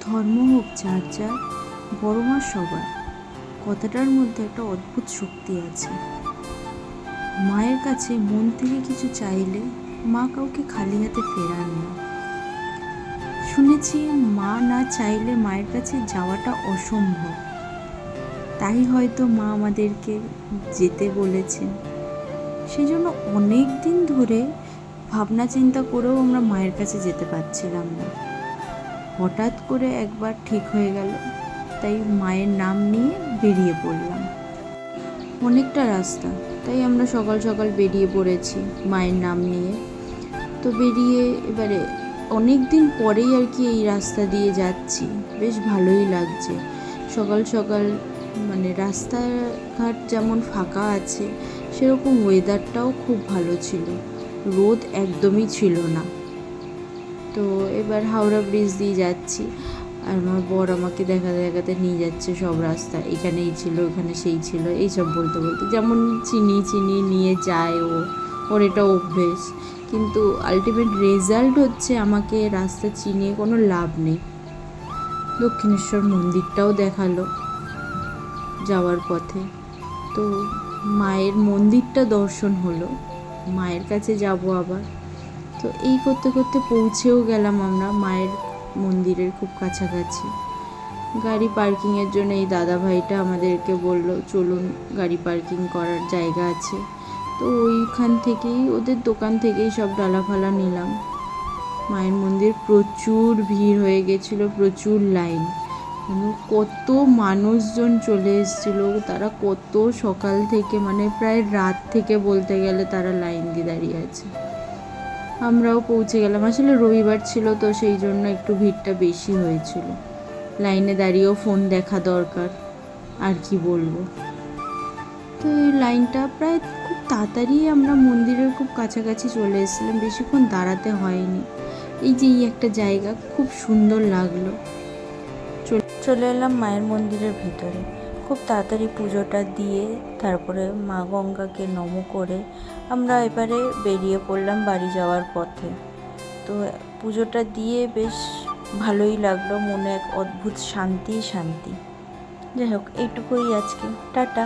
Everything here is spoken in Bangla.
ধর্ম হোক যার যার, বড় মা সবার, কথাটার মধ্যে একটা অদ্ভুত শক্তি আছে। মায়ের কাছে মন থেকে কিছু চাইলে মা কাউকে খালি হাতে ফেরান না। শুনেছি মা না চাইলে মায়ের কাছে যাওয়াটা অসম্ভব, তাই হয়তো মা আমাদেরকে যেতে বলেছেন। সেই জন্য অনেক দিন ধরে ভাবনা চিন্তা করেও আমরা মায়ের কাছে যেতে পারছিলাম না। হঠাৎ করে একবার ঠিক হয়ে গেল, তাই মায়ের নাম নিয়ে বেরিয়ে পড়লাম। অনেকটা রাস্তা, তাই আমরা সকাল সকাল বেরিয়ে পড়েছি মায়ের নাম নিয়ে। তো বেরিয়ে এবারে অনেক দিন পরেই আর কি এই রাস্তা দিয়ে যাচ্ছি, বেশ ভালোই লাগছে। সকাল সকাল মানে রাস্তাঘাট যেমন ফাঁকা আছে, সেরকম ওয়েদারটাও খুব ভালো ছিল, রোদ একদমই ছিল না। তো এবার হাওড়া ব্রিজ দিয়ে যাচ্ছি, আর আমার বর আমাকে দেখাতে দেখাতে নিয়ে যাচ্ছে সব রাস্তা, এখানে এই ছিল, ওখানে সেই ছিল, এইসব বলতে বলতে যেমন চিনি নিয়ে যায় ওর এটা অভ্যেস। কিন্তু আলটিমেট রেজাল্ট হচ্ছে আমাকে রাস্তা চিনিয়ে কোনো লাভ নেই। দক্ষিণেশ্বর মন্দিরটাও দেখালো যাওয়ার পথে। তো মায়ের মন্দিরটা দর্শন হলো, মায়ের কাছে যাব আবার। তো এই করতে করতে পৌঁছেও গেলাম আমরা মায়ের মন্দিরের খুব কাছাকাছি। গাড়ি পার্কিংয়ের জন্য এই দাদা ভাইটা আমাদেরকে বলল, চলুন গাড়ি পার্কিং করার জায়গা আছে। তো ওইখান থেকেই, ওদের দোকান থেকেই সব ডালাফালা নিলাম। মায়ের মন্দির প্রচুর ভিড় হয়ে গেছিলো, প্রচুর লাইন, কত মানুষজন চলে এসেছিলো। তারা কত সকাল থেকে, মানে প্রায় রাত থেকে বলতে গেলে তারা লাইন দিয়ে দাঁড়িয়ে আছে। আমরাও পৌঁছে গেলাম, আসলে রবিবার ছিল তো সেই জন্য একটু ভিড়টা বেশি হয়েছিল। লাইনে দাঁড়িয়েও ফোন দেখা দরকার, আর কি বলবো। তো এই লাইনটা প্রায় খুব তাড়াতাড়ি আমরা মন্দিরের খুব কাছাকাছি চলে এসেছিলাম, বেশিক্ষণ দাঁড়াতে হয়নি। এই যে এই একটা জায়গা খুব সুন্দর লাগলো। চলে এলাম মায়ের মন্দিরের ভিতরে। খুব তাড়াতাড়ি পুজোটা দিয়ে তারপরে মা গঙ্গাকে নম করে আমরা এবারে বেরিয়ে পড়লাম বাড়ি যাওয়ার পথে। তো পুজোটা দিয়ে বেশ ভালোই লাগলো, মনে এক অদ্ভুত শান্তি। যাই হোক, এইটুকুই আজকে, টাটা।